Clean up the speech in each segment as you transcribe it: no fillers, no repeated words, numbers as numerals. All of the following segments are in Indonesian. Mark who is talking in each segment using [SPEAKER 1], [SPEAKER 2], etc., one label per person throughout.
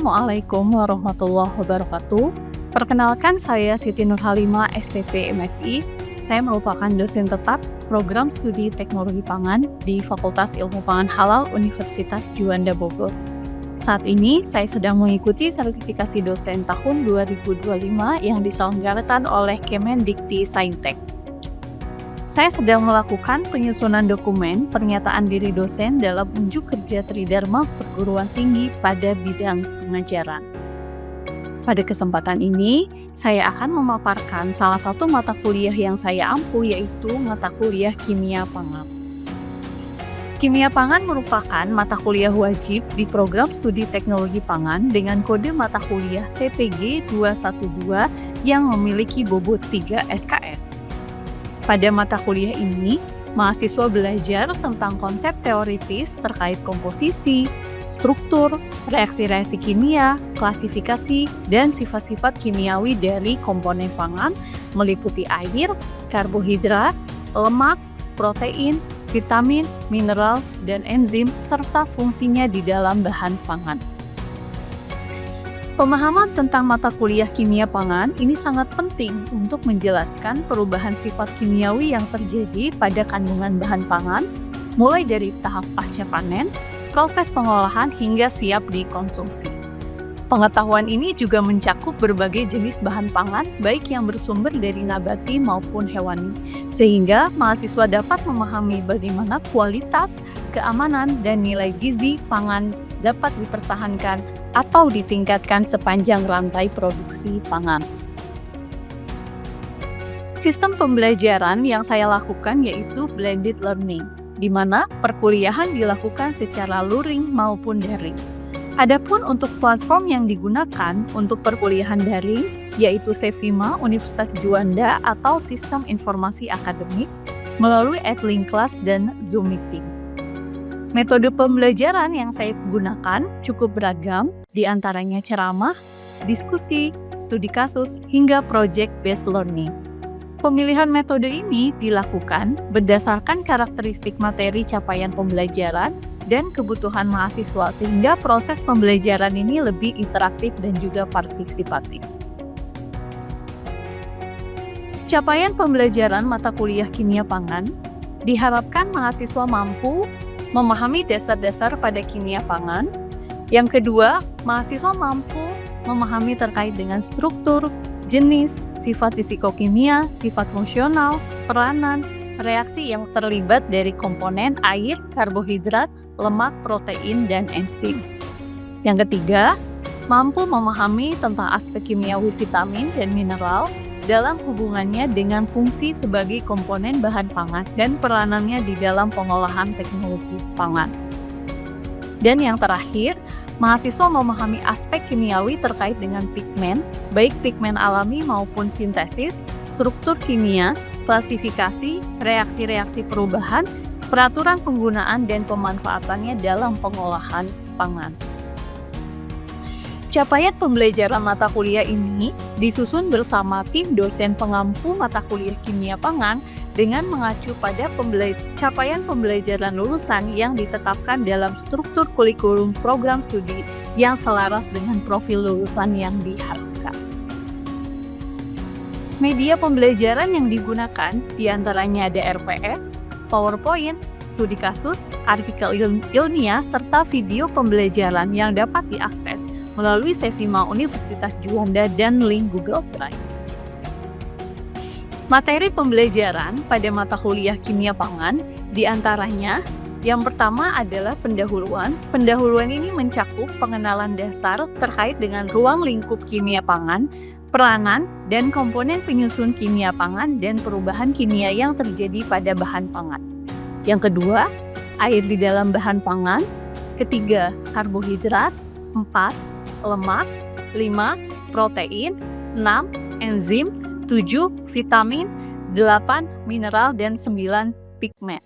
[SPEAKER 1] Assalamualaikum warahmatullahi wabarakatuh. Perkenalkan, saya Siti Nurhalimah, STP MSI. Saya merupakan dosen tetap program studi teknologi pangan di Fakultas Ilmu Pangan Halal Universitas Juanda Bogor. Saat ini saya sedang mengikuti sertifikasi dosen tahun 2025 yang diselenggarakan oleh Kemendikti Saintek. Saya sedang melakukan penyusunan dokumen pernyataan diri dosen dalam unjuk kerja Tridharma Perguruan Tinggi pada bidang pengajaran. Pada kesempatan ini, saya akan memaparkan salah satu mata kuliah yang saya ampu, yaitu mata kuliah Kimia Pangan. Kimia Pangan merupakan mata kuliah wajib di program studi teknologi pangan dengan kode mata kuliah TPG 212 yang memiliki bobot 3 SKS. Pada mata kuliah ini, mahasiswa belajar tentang konsep teoritis terkait komposisi, struktur, reaksi-reaksi kimia, klasifikasi, dan sifat-sifat kimiawi dari komponen pangan meliputi air, karbohidrat, lemak, protein, vitamin, mineral, dan enzim, serta fungsinya di dalam bahan pangan. Pemahaman tentang mata kuliah kimia pangan ini sangat penting untuk menjelaskan perubahan sifat kimiawi yang terjadi pada kandungan bahan pangan, mulai dari tahap pasca panen, proses pengolahan hingga siap dikonsumsi. Pengetahuan ini juga mencakup berbagai jenis bahan pangan, baik yang bersumber dari nabati maupun hewani, sehingga mahasiswa dapat memahami bagaimana kualitas, keamanan, dan nilai gizi pangan dapat dipertahankan atau ditingkatkan sepanjang rantai produksi pangan. Sistem pembelajaran yang saya lakukan yaitu blended learning, di mana perkuliahan dilakukan secara luring maupun daring. Adapun untuk platform yang digunakan untuk perkuliahan daring, yaitu Cevima Universitas Juanda atau Sistem Informasi Akademik, melalui Edlink Class dan Zoom Meeting. Metode pembelajaran yang saya gunakan cukup beragam, di antaranya ceramah, diskusi, studi kasus, hingga project-based learning. Pemilihan metode ini dilakukan berdasarkan karakteristik materi capaian pembelajaran dan kebutuhan mahasiswa, sehingga proses pembelajaran ini lebih interaktif dan juga partisipatif. Capaian pembelajaran mata kuliah kimia pangan diharapkan mahasiswa mampu memahami dasar-dasar pada kimia pangan. Yang kedua, mahasiswa mampu memahami terkait dengan struktur, jenis, sifat fisikokimia, sifat fungsional, peranan, reaksi yang terlibat dari komponen air, karbohidrat, lemak, protein, dan enzim. Yang ketiga, mampu memahami tentang aspek kimiawi vitamin dan mineral dalam hubungannya dengan fungsi sebagai komponen bahan pangan dan peranannya di dalam pengolahan teknologi pangan. Dan yang terakhir, mahasiswa memahami aspek kimiawi terkait dengan pigmen, baik pigmen alami maupun sintesis, struktur kimia, klasifikasi, reaksi-reaksi perubahan, peraturan penggunaan dan pemanfaatannya dalam pengolahan pangan. Capaian pembelajaran mata kuliah ini disusun bersama tim dosen pengampu mata kuliah kimia pangan dengan mengacu pada capaian pembelajaran lulusan yang ditetapkan dalam struktur kurikulum program studi yang selaras dengan profil lulusan yang diharapkan. Media pembelajaran yang digunakan diantaranya ada RPS, PowerPoint, studi kasus, artikel ilmiah, serta video pembelajaran yang dapat diakses melalui Cevima Universitas Juanda dan link Google Drive. Materi pembelajaran pada mata kuliah kimia pangan diantaranya yang pertama adalah pendahuluan. Pendahuluan ini mencakup pengenalan dasar terkait dengan ruang lingkup kimia pangan, peranan dan komponen penyusun kimia pangan dan perubahan kimia yang terjadi pada bahan pangan. Yang kedua, air di dalam bahan pangan. Ketiga, karbohidrat. 4, lemak. 5, protein. 6, enzim. 7, vitamin. 8, mineral. Dan 9, pigmen.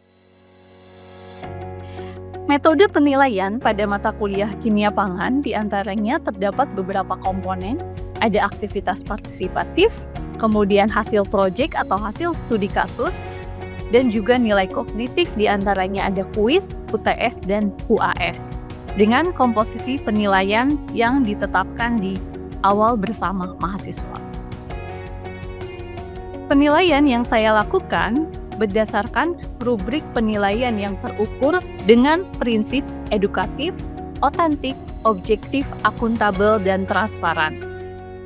[SPEAKER 1] Metode penilaian pada mata kuliah kimia pangan diantaranya terdapat beberapa komponen, ada aktivitas partisipatif, kemudian hasil proyek atau hasil studi kasus, dan juga nilai kognitif diantaranya ada kuis, UTS, dan UAS. dengan komposisi penilaian yang ditetapkan di awal bersama mahasiswa. Penilaian yang saya lakukan berdasarkan rubrik penilaian yang terukur dengan prinsip edukatif, otentik, objektif, akuntabel, dan transparan.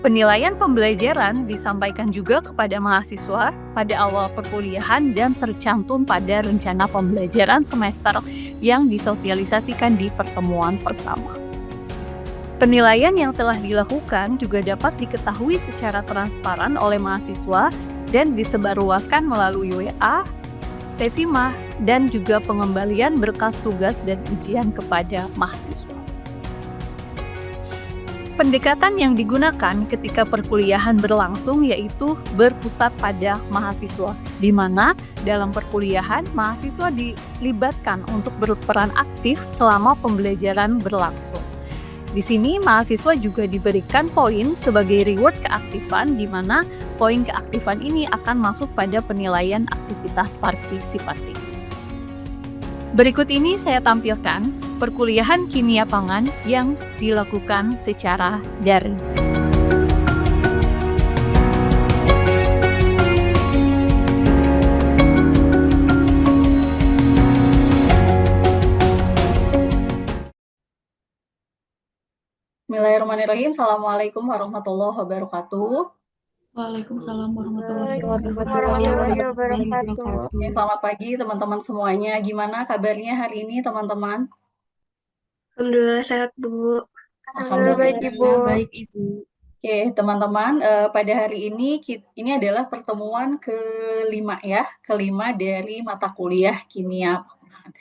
[SPEAKER 1] Penilaian pembelajaran disampaikan juga kepada mahasiswa pada awal perkuliahan dan tercantum pada rencana pembelajaran semester yang disosialisasikan di pertemuan pertama. Penilaian yang telah dilakukan juga dapat diketahui secara transparan oleh mahasiswa dan disebarluaskan melalui WA, Sevimah, dan juga pengembalian berkas tugas dan ujian kepada mahasiswa. Pendekatan yang digunakan ketika perkuliahan berlangsung yaitu berpusat pada mahasiswa, di mana dalam perkuliahan mahasiswa dilibatkan untuk berperan aktif selama pembelajaran berlangsung. Di sini mahasiswa juga diberikan poin sebagai reward keaktifan, di mana poin keaktifan ini akan masuk pada penilaian aktivitas partisipatif. Berikut ini saya tampilkan perkuliahan kimia pangan yang dilakukan secara daring. Bismillahirrahmanirrahim. Assalamualaikum warahmatullahi wabarakatuh.
[SPEAKER 2] Waalaikumsalam warahmatullahi
[SPEAKER 3] wabarakatuh.
[SPEAKER 1] Oke, selamat pagi teman-teman semuanya. Gimana kabarnya hari ini teman-teman?
[SPEAKER 3] Alhamdulillah sehat, Bu.
[SPEAKER 1] Alhamdulillah baik,
[SPEAKER 2] Ibu. Baik, Ibu.
[SPEAKER 1] Oke, teman-teman, pada hari ini ini adalah pertemuan kelima dari mata kuliah kimia pangan.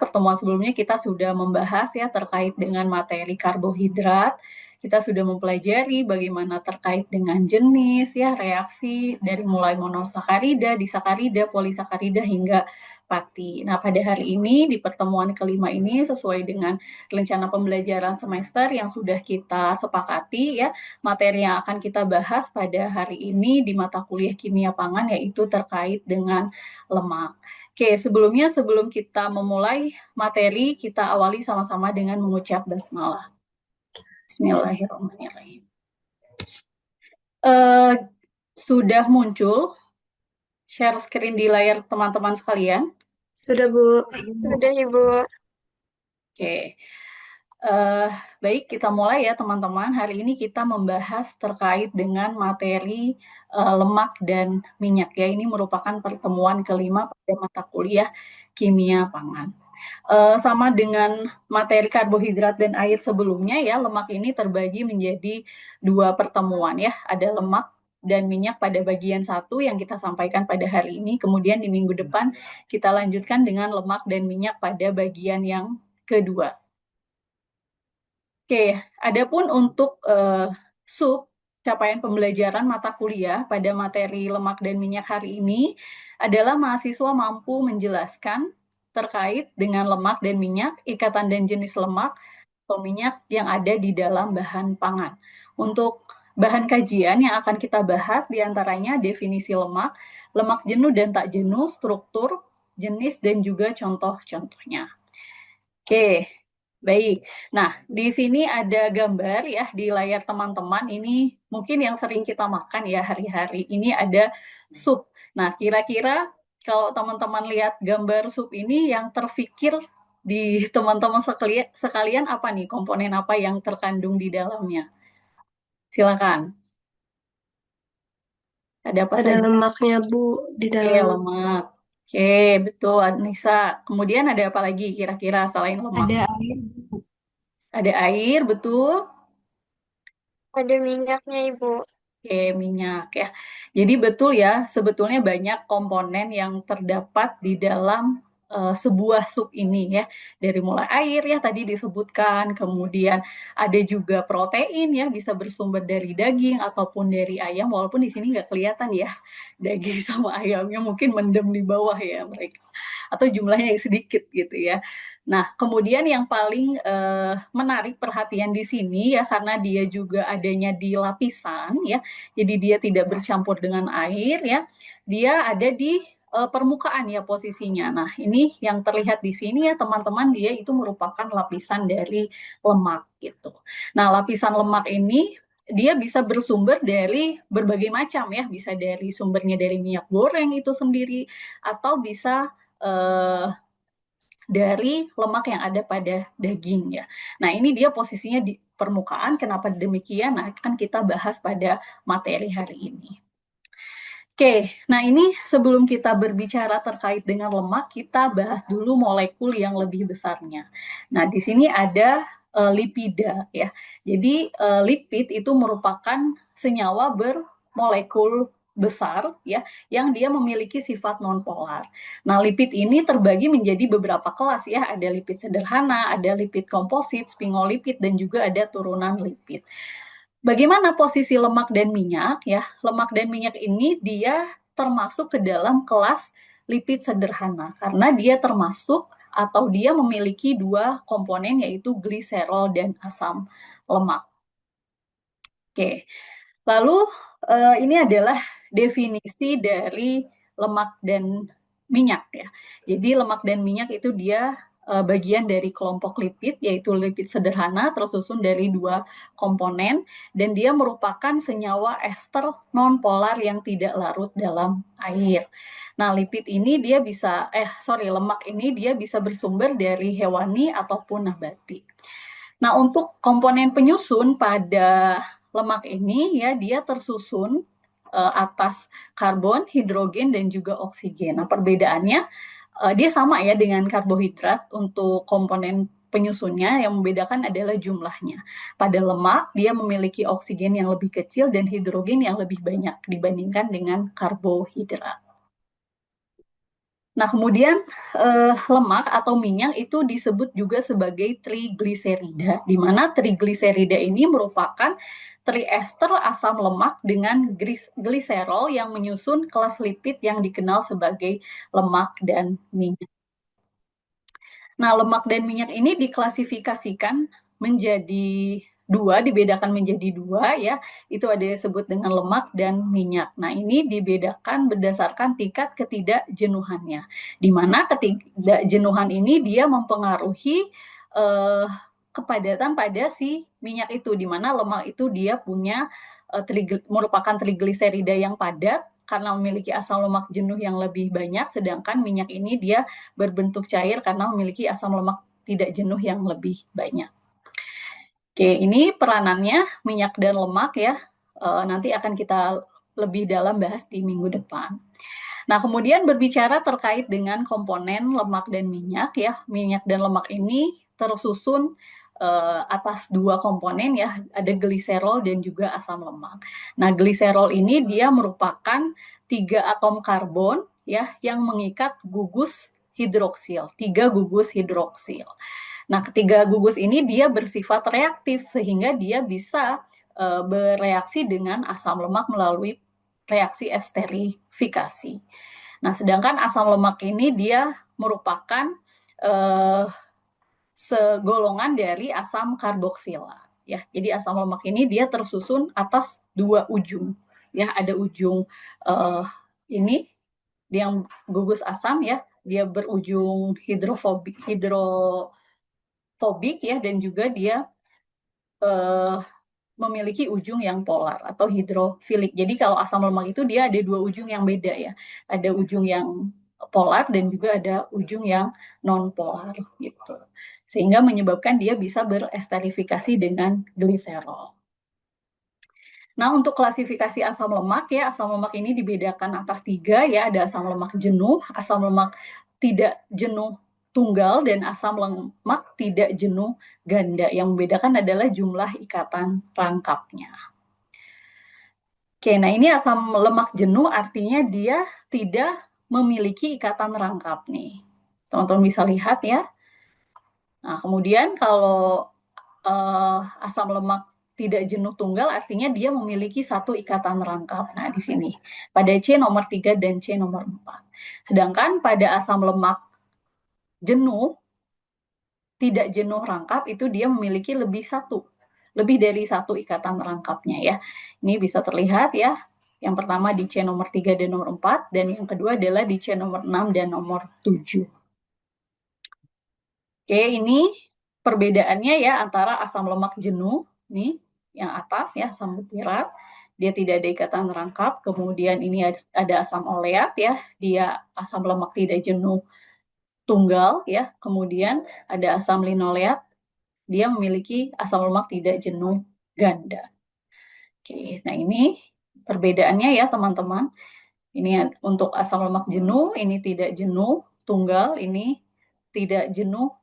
[SPEAKER 1] Pertemuan sebelumnya kita sudah membahas ya terkait dengan materi karbohidrat. Kita sudah mempelajari bagaimana terkait dengan jenis ya reaksi dari mulai monosakarida, disakarida, polisakarida hingga pati. Nah, pada hari ini di pertemuan kelima ini sesuai dengan rencana pembelajaran semester yang sudah kita sepakati ya, materi yang akan kita bahas pada hari ini di mata kuliah kimia pangan yaitu terkait dengan lemak. Oke, sebelum kita memulai materi, kita awali sama-sama dengan mengucap basmalah. Bismillahirrahmanirrahim. Sudah muncul share screen di layar teman-teman sekalian?
[SPEAKER 3] Sudah, Bu.
[SPEAKER 2] Sudah, Ibu.
[SPEAKER 1] Oke. Baik, kita mulai ya teman-teman. Hari ini kita membahas terkait dengan materi lemak dan minyak ya. Ini merupakan pertemuan kelima pada mata kuliah kimia pangan. Sama dengan materi karbohidrat dan air sebelumnya ya, lemak ini terbagi menjadi dua pertemuan ya. Ada lemak dan minyak pada bagian satu yang kita sampaikan pada hari ini. Kemudian di minggu depan kita lanjutkan dengan lemak dan minyak pada bagian yang kedua. Oke, adapun untuk sub capaian pembelajaran mata kuliah pada materi lemak dan minyak hari ini adalah mahasiswa mampu menjelaskan terkait dengan lemak dan minyak, ikatan dan jenis lemak atau minyak yang ada di dalam bahan pangan. Untuk bahan kajian yang akan kita bahas diantaranya definisi lemak, lemak jenuh dan tak jenuh, struktur, jenis, dan juga contoh-contohnya. Oke, baik. Nah, di sini ada gambar ya di layar teman-teman. Ini mungkin yang sering kita makan ya hari-hari. Ini ada sup. Nah, kira-kira kalau teman-teman lihat gambar sup ini yang terfikir di teman-teman sekalian apa nih? Komponen apa yang terkandung di dalamnya? Silakan. Ada apa saja?
[SPEAKER 3] Ada lemaknya, Bu, di
[SPEAKER 1] Oke,
[SPEAKER 3] dalam.
[SPEAKER 1] lemak. Oke, betul, Anissa. Kemudian ada apa lagi kira-kira selain lemak?
[SPEAKER 2] Ada air.
[SPEAKER 1] Ada air, betul.
[SPEAKER 2] Ada minyaknya, Ibu.
[SPEAKER 1] Oke, minyak ya. Jadi betul ya, sebetulnya banyak komponen yang terdapat di dalam sebuah sup ini ya. Dari mulai air ya tadi disebutkan, kemudian ada juga protein ya, bisa bersumber dari daging ataupun dari ayam, walaupun di sini nggak kelihatan ya daging sama ayamnya mungkin mendem di bawah ya mereka. Atau jumlahnya yang sedikit gitu ya. Nah, kemudian yang paling menarik perhatian di sini ya karena dia juga adanya di lapisan ya. Jadi dia tidak bercampur dengan air ya. Dia ada di permukaan ya posisinya. Nah, ini yang terlihat di sini ya teman-teman, dia itu merupakan lapisan dari lemak gitu. Nah, lapisan lemak ini dia bisa bersumber dari berbagai macam ya, bisa dari sumbernya dari minyak goreng itu sendiri, atau bisa dari lemak yang ada pada daging ya. Nah, ini dia posisinya di permukaan. Kenapa demikian? Nah, akan kita bahas pada materi hari ini. Oke, nah ini sebelum kita berbicara terkait dengan lemak, kita bahas dulu molekul yang lebih besarnya. Nah, di sini ada lipida ya. Jadi lipid itu merupakan senyawa bermolekul besar ya yang dia memiliki sifat nonpolar. Nah, lipid ini terbagi menjadi beberapa kelas ya, ada lipid sederhana, ada lipid komposit, sphingolipid dan juga ada turunan lipid. Bagaimana posisi lemak dan minyak ya? Lemak dan minyak ini dia termasuk ke dalam kelas lipid sederhana karena dia termasuk atau dia memiliki dua komponen yaitu gliserol dan asam lemak. Oke. Lalu ini adalah definisi dari lemak dan minyak ya. Jadi lemak dan minyak itu dia bagian dari kelompok lipid, yaitu lipid sederhana tersusun dari dua komponen dan dia merupakan senyawa ester nonpolar yang tidak larut dalam air. Nah, lipid ini dia bisa lemak ini dia bisa bersumber dari hewani ataupun nabati. Nah, untuk komponen penyusun pada lemak ini ya dia tersusun atas karbon, hidrogen dan juga oksigen. Nah, perbedaannya dia sama ya dengan karbohidrat untuk komponen penyusunnya, yang membedakan adalah jumlahnya. Pada lemak dia memiliki oksigen yang lebih kecil dan hidrogen yang lebih banyak dibandingkan dengan karbohidrat. Nah, kemudian lemak atau minyak itu disebut juga sebagai trigliserida, di mana trigliserida ini merupakan triester asam lemak dengan gliserol yang menyusun kelas lipid yang dikenal sebagai lemak dan minyak. Nah, lemak dan minyak ini diklasifikasikan menjadi dua, dibedakan menjadi dua ya. Itu ada yang disebut dengan lemak dan minyak. Nah, ini dibedakan berdasarkan tingkat ketidakjenuhannya. Di mana ketidakjenuhan ini dia mempengaruhi kepadatan pada si minyak itu, di mana lemak itu dia punya merupakan trigliserida yang padat karena memiliki asam lemak jenuh yang lebih banyak, sedangkan minyak ini dia berbentuk cair karena memiliki asam lemak tidak jenuh yang lebih banyak. Oke, ini peranannya minyak dan lemak ya. Nanti akan kita lebih dalam bahas di minggu depan. Nah, kemudian berbicara terkait dengan komponen lemak dan minyak ya. Minyak dan lemak ini tersusun atas dua komponen ya, ada gliserol dan juga asam lemak. Nah, gliserol ini dia merupakan 3 atom karbon ya yang mengikat gugus hidroksil, 3 gugus hidroksil. Nah, ketiga gugus ini dia bersifat reaktif sehingga dia bisa bereaksi dengan asam lemak melalui reaksi esterifikasi. Nah, sedangkan asam lemak ini dia merupakan segolongan dari asam karboksila ya. Jadi asam lemak ini dia tersusun atas dua ujung ya, ada ujung ini yang gugus asam ya, dia berujung hidrofobik ya, dan juga dia memiliki ujung yang polar atau hidrofilik. Jadi kalau asam lemak itu dia ada dua ujung yang beda ya. Ada ujung yang polar dan juga ada ujung yang non polar gitu. Sehingga menyebabkan dia bisa beresterifikasi dengan gliserol. Nah, untuk klasifikasi asam lemak ya, asam lemak ini dibedakan atas 3 ya, ada asam lemak jenuh, asam lemak tidak jenuh tunggal, dan asam lemak tidak jenuh ganda. Yang membedakan adalah jumlah ikatan rangkapnya. Oke, nah ini asam lemak jenuh artinya dia tidak memiliki ikatan rangkap nih. Teman-teman bisa lihat ya. Nah, kemudian kalau asam lemak tidak jenuh tunggal artinya dia memiliki satu ikatan rangkap. Nah, di sini pada C nomor 3 dan C nomor 4. Sedangkan pada asam lemak jenuh tidak jenuh rangkap itu dia memiliki lebih dari satu ikatan rangkapnya ya. Ini bisa terlihat ya. Yang pertama di C nomor 3 dan nomor 4, dan yang kedua adalah di C nomor 6 dan nomor 7. Oke, ini perbedaannya ya antara asam lemak jenuh, nih yang atas ya, asam butirat, dia tidak ada ikatan rangkap. Kemudian ini ada asam oleat ya, dia asam lemak tidak jenuh tunggal ya. Kemudian ada asam linoleat, dia memiliki asam lemak tidak jenuh ganda. Oke, nah ini perbedaannya ya teman-teman. Ini untuk asam lemak jenuh, ini tidak jenuh tunggal, ini tidak jenuh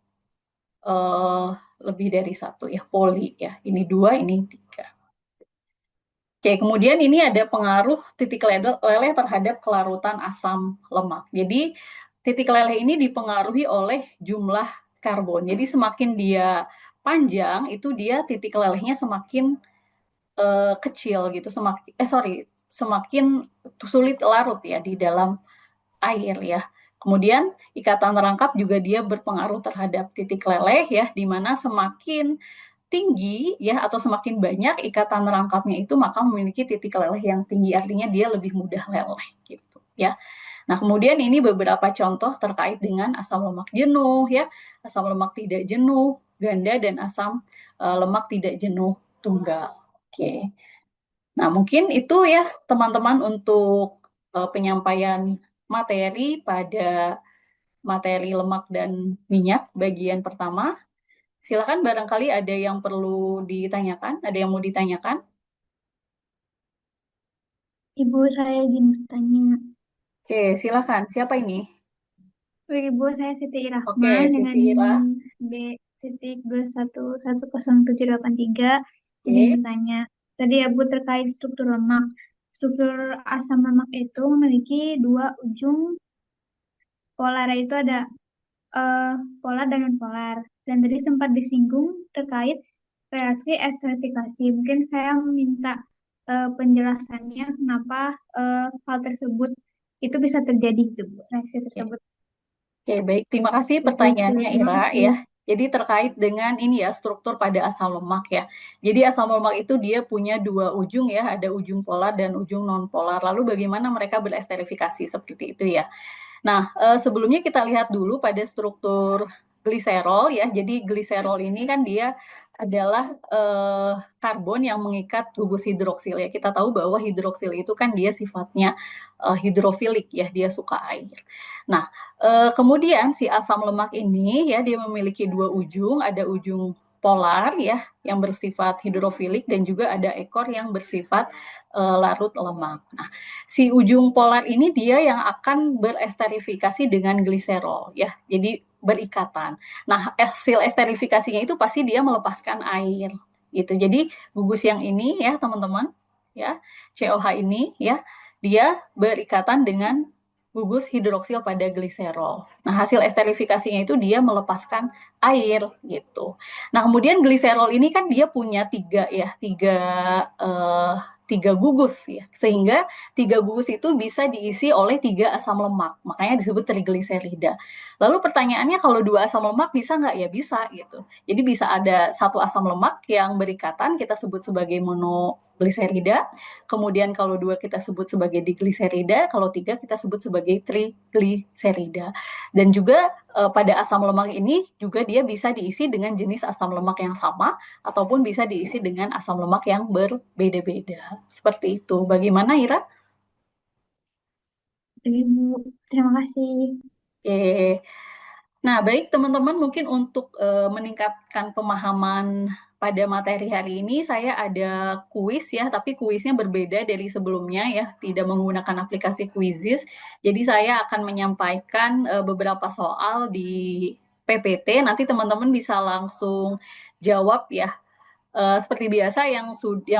[SPEAKER 1] lebih dari satu ya, poli ya. Ini 2, ini 3. Oke, kemudian ini ada pengaruh titik leleh terhadap kelarutan asam lemak. Jadi titik leleh ini dipengaruhi oleh jumlah karbon. Jadi semakin dia panjang, itu dia titik lelehnya semakin kecil gitu, semakin sulit larut ya di dalam air ya. Kemudian ikatan rangkap juga dia berpengaruh terhadap titik leleh ya, di mana semakin tinggi ya atau semakin banyak ikatan rangkapnya itu maka memiliki titik leleh yang tinggi, artinya dia lebih mudah leleh gitu ya. Nah, kemudian ini beberapa contoh terkait dengan asam lemak jenuh ya, asam lemak tidak jenuh ganda dan asam lemak tidak jenuh tunggal. Oke. Nah, mungkin itu ya teman-teman untuk penyampaian materi pada materi lemak dan minyak bagian pertama. Silakan barangkali ada yang perlu ditanyakan, ada yang mau ditanyakan?
[SPEAKER 2] Ibu, saya izin bertanya.
[SPEAKER 1] Oke, silakan. Siapa ini?
[SPEAKER 2] Ibu, saya Siti
[SPEAKER 1] Oke,
[SPEAKER 2] Irahman dengan
[SPEAKER 1] Siti Ira.
[SPEAKER 2] NIM B.211073. Izin
[SPEAKER 1] Oke,
[SPEAKER 2] bertanya. Tadi Ibu terkait struktur lemak. Struktur asam lemak itu memiliki dua ujung polar, yaitu ada eh, polar dan non-polar. Dan tadi sempat disinggung terkait reaksi esterifikasi. Mungkin saya meminta penjelasannya kenapa hal tersebut itu bisa terjadi, gitu, Bu, reaksi
[SPEAKER 1] oke.
[SPEAKER 2] tersebut.
[SPEAKER 1] Oke, baik. Terima kasih
[SPEAKER 2] Itu
[SPEAKER 1] pertanyaannya,
[SPEAKER 2] sekilas
[SPEAKER 1] Ira,
[SPEAKER 2] Bu.
[SPEAKER 1] ya. Jadi terkait dengan ini ya, struktur pada asam lemak ya. Jadi asam lemak itu dia punya dua ujung ya, ada ujung polar dan ujung non-polar. Lalu bagaimana mereka beresterifikasi seperti itu ya. Nah, sebelumnya kita lihat dulu pada struktur gliserol ya. Jadi gliserol ini kan dia adalah karbon yang mengikat gugus hidroksil ya. Kita tahu bahwa hidroksil itu kan dia sifatnya hidrofilik ya, dia suka air. Nah, kemudian si asam lemak ini ya dia memiliki dua ujung, ada ujung polar ya yang bersifat hidrofilik dan juga ada ekor yang bersifat larut lemak. Nah, si ujung polar ini dia yang akan beresterifikasi dengan gliserol ya. Jadi berikatan. Nah, hasil esterifikasinya itu pasti dia melepaskan air gitu. Jadi gugus yang ini ya, teman-teman, ya, COH ini ya, dia berikatan dengan gugus hidroksil pada gliserol. Nah, hasil esterifikasinya itu dia melepaskan air gitu. Nah, kemudian gliserol ini kan dia punya tiga ya, tiga gugus ya, sehingga tiga gugus itu bisa diisi oleh tiga asam lemak, makanya disebut trigliserida. Lalu pertanyaannya kalau dua asam lemak bisa nggak? Ya bisa gitu. Jadi bisa ada satu asam lemak yang berikatan kita sebut sebagai monogliserida, kemudian kalau dua kita sebut sebagai digliserida, kalau tiga kita sebut sebagai trigliserida. Dan juga pada asam lemak ini juga dia bisa diisi dengan jenis asam lemak yang sama ataupun bisa diisi dengan asam lemak yang berbeda-beda. Seperti itu. Bagaimana Ira?
[SPEAKER 2] Ibu, terima kasih.
[SPEAKER 1] Oke. Nah, baik teman-teman, mungkin untuk meningkatkan pemahaman pada materi hari ini, saya ada kuis ya, tapi kuisnya berbeda dari sebelumnya ya, tidak menggunakan aplikasi Quizizz. Jadi saya akan menyampaikan beberapa soal di PPT, nanti teman-teman bisa langsung jawab ya. Seperti biasa yang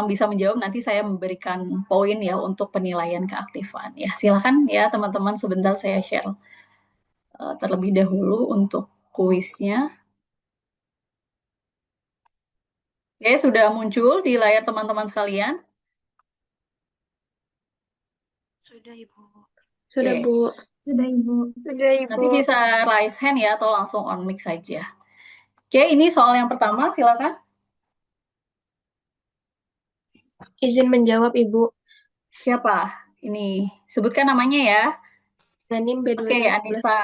[SPEAKER 1] bisa menjawab nanti saya memberikan poin ya untuk penilaian keaktifan ya. Silakan ya teman-teman, sebentar saya share terlebih dahulu untuk kuisnya. Oke, sudah muncul di layar teman-teman sekalian.
[SPEAKER 3] Sudah, Ibu. Sudah,
[SPEAKER 1] Oke,
[SPEAKER 3] Bu.
[SPEAKER 2] Sudah, Ibu.
[SPEAKER 3] Sudah,
[SPEAKER 1] nanti
[SPEAKER 3] Ibu.
[SPEAKER 1] bisa raise hand ya atau langsung on mic saja. Oke, ini soal yang pertama, silakan.
[SPEAKER 3] Izin menjawab, Ibu.
[SPEAKER 1] Siapa? Ini, sebutkan namanya ya.
[SPEAKER 4] Ganim
[SPEAKER 1] Oke,
[SPEAKER 4] B211.
[SPEAKER 1] Anissa.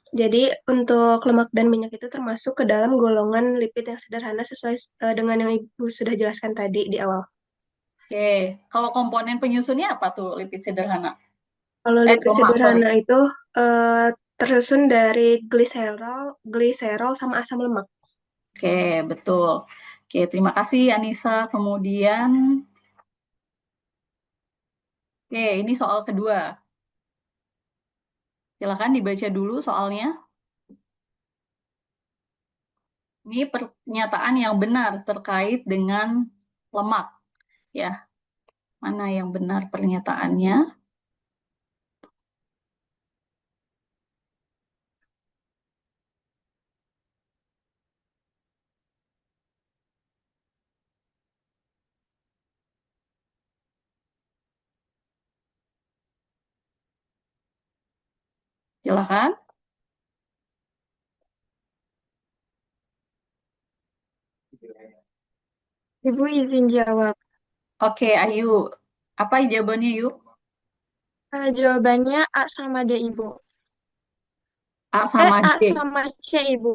[SPEAKER 4] Jadi untuk lemak dan minyak itu termasuk ke dalam golongan lipid yang sederhana sesuai dengan yang Ibu sudah jelaskan tadi di awal.
[SPEAKER 1] Oke, kalau komponen penyusunnya apa tuh lipid sederhana?
[SPEAKER 4] Kalau lipid
[SPEAKER 1] Lemak, sorry.
[SPEAKER 4] sederhana itu eh, tersusun dari gliserol sama asam lemak.
[SPEAKER 1] Oke, betul. Oke, terima kasih Anissa. Kemudian, oke, ini soal kedua. Silakan dibaca dulu soalnya. Ini pernyataan yang benar terkait dengan lemak, ya. Mana yang benar pernyataannya? Silakan.
[SPEAKER 3] Ibu izin jawab.
[SPEAKER 1] Oke, Ayu. Apa jawabannya, yuk?
[SPEAKER 3] Jawabannya A sama D, Ibu.
[SPEAKER 1] A sama
[SPEAKER 3] A
[SPEAKER 1] D.
[SPEAKER 3] sama C, Ibu.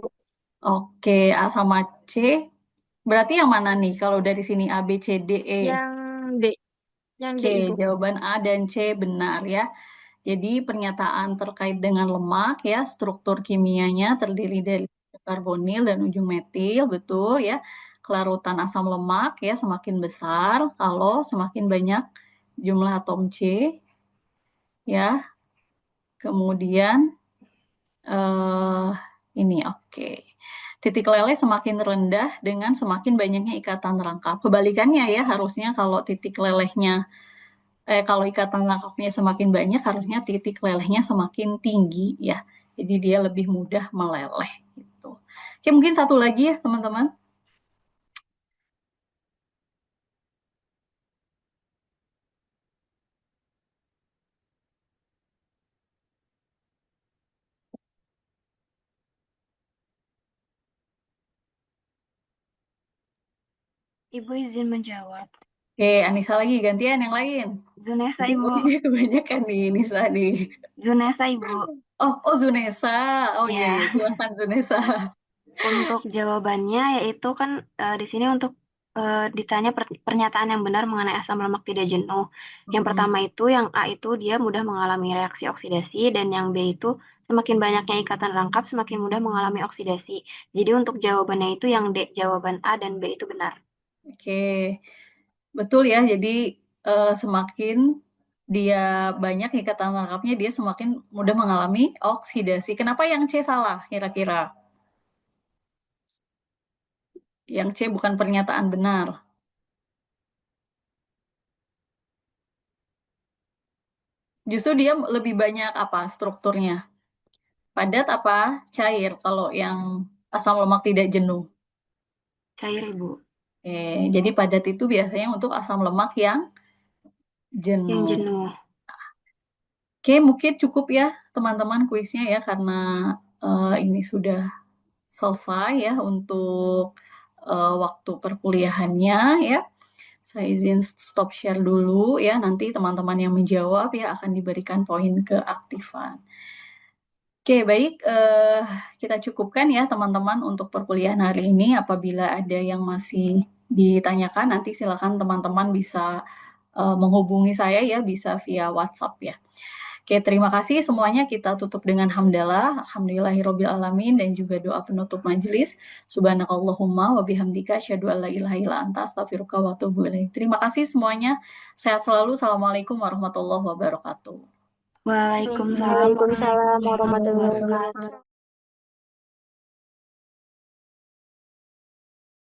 [SPEAKER 1] Oke, A sama C. Berarti yang mana nih? Kalau dari sini A, B, C, D, E.
[SPEAKER 3] Yang D. Yang D,
[SPEAKER 1] Oke,
[SPEAKER 3] Ibu.
[SPEAKER 1] jawaban A dan C benar ya. Jadi pernyataan terkait dengan lemak ya, struktur kimianya terdiri dari karbonil dan ujung metil, betul ya. Kelarutan asam lemak ya semakin besar kalau semakin banyak jumlah atom C ya. Kemudian eh ini oke. Titik leleh semakin rendah dengan semakin banyaknya ikatan rangkap. Kebalikannya ya, harusnya kalau titik lelehnya kalau ikatan rangkapnya semakin banyak, harusnya titik lelehnya semakin tinggi ya. Jadi dia lebih mudah meleleh gitu. Oke, mungkin satu lagi ya, teman-teman.
[SPEAKER 3] Ibu izin menjawab.
[SPEAKER 1] Oke, Anissa lagi, gantian yang lain.
[SPEAKER 3] Zunesa,
[SPEAKER 1] Nanti
[SPEAKER 3] Ibu.
[SPEAKER 1] poinnya kebanyakan nih, Nisa nih.
[SPEAKER 3] Zunesa, Ibu.
[SPEAKER 1] Oh, Zunesa. Oh iya,
[SPEAKER 3] Ya,
[SPEAKER 1] iya, silakan Zunesa.
[SPEAKER 3] untuk jawabannya yaitu kan di sini untuk ditanya pernyataan yang benar mengenai asam lemak tidak jenuh. Yang
[SPEAKER 1] Mm-mm.
[SPEAKER 3] pertama itu yang A itu dia mudah mengalami reaksi oksidasi dan yang B itu semakin banyaknya ikatan rangkap semakin mudah mengalami oksidasi. Jadi untuk jawabannya itu yang D, jawaban A dan B itu benar.
[SPEAKER 1] Oke, betul ya. Jadi semakin dia banyak ikatan rangkapnya, dia semakin mudah mengalami oksidasi. Kenapa yang C salah kira-kira? Yang C bukan pernyataan benar. Justru dia lebih banyak apa strukturnya? Padat apa cair kalau yang asam lemak tidak jenuh?
[SPEAKER 3] Cair, Ibu.
[SPEAKER 1] Jadi padat itu biasanya untuk asam lemak yang
[SPEAKER 3] Yang
[SPEAKER 1] jenuh.
[SPEAKER 3] jenuh.
[SPEAKER 1] Oke, mungkin cukup ya teman-teman kuisnya ya karena ini sudah selesai ya untuk waktu perkuliahannya ya. Saya izin stop share dulu ya. Nanti teman-teman yang menjawab ya akan diberikan poin keaktifan. Oke, baik. Kita cukupkan ya teman-teman untuk perkuliahan hari ini. Apabila ada yang masih ditanyakan, nanti silakan teman-teman bisa menghubungi saya ya, bisa via WhatsApp ya. Oke, terima kasih semuanya. Kita tutup dengan hamdalah. Alhamdulillahirabbil alamin dan juga doa penutup majelis. Subhanakallahumma wa bihamdika asyhadu an la ilaha illa anta astaghfiruka wa atubu ilaik. Terima kasih semuanya. Sehat selalu. Assalamualaikum warahmatullahi wabarakatuh.
[SPEAKER 3] Waalaikumsalam
[SPEAKER 4] Waalaikumsalam
[SPEAKER 3] warahmatullahi
[SPEAKER 4] warahmatullahi
[SPEAKER 3] wabarakatuh.
[SPEAKER 4] wabarakatuh.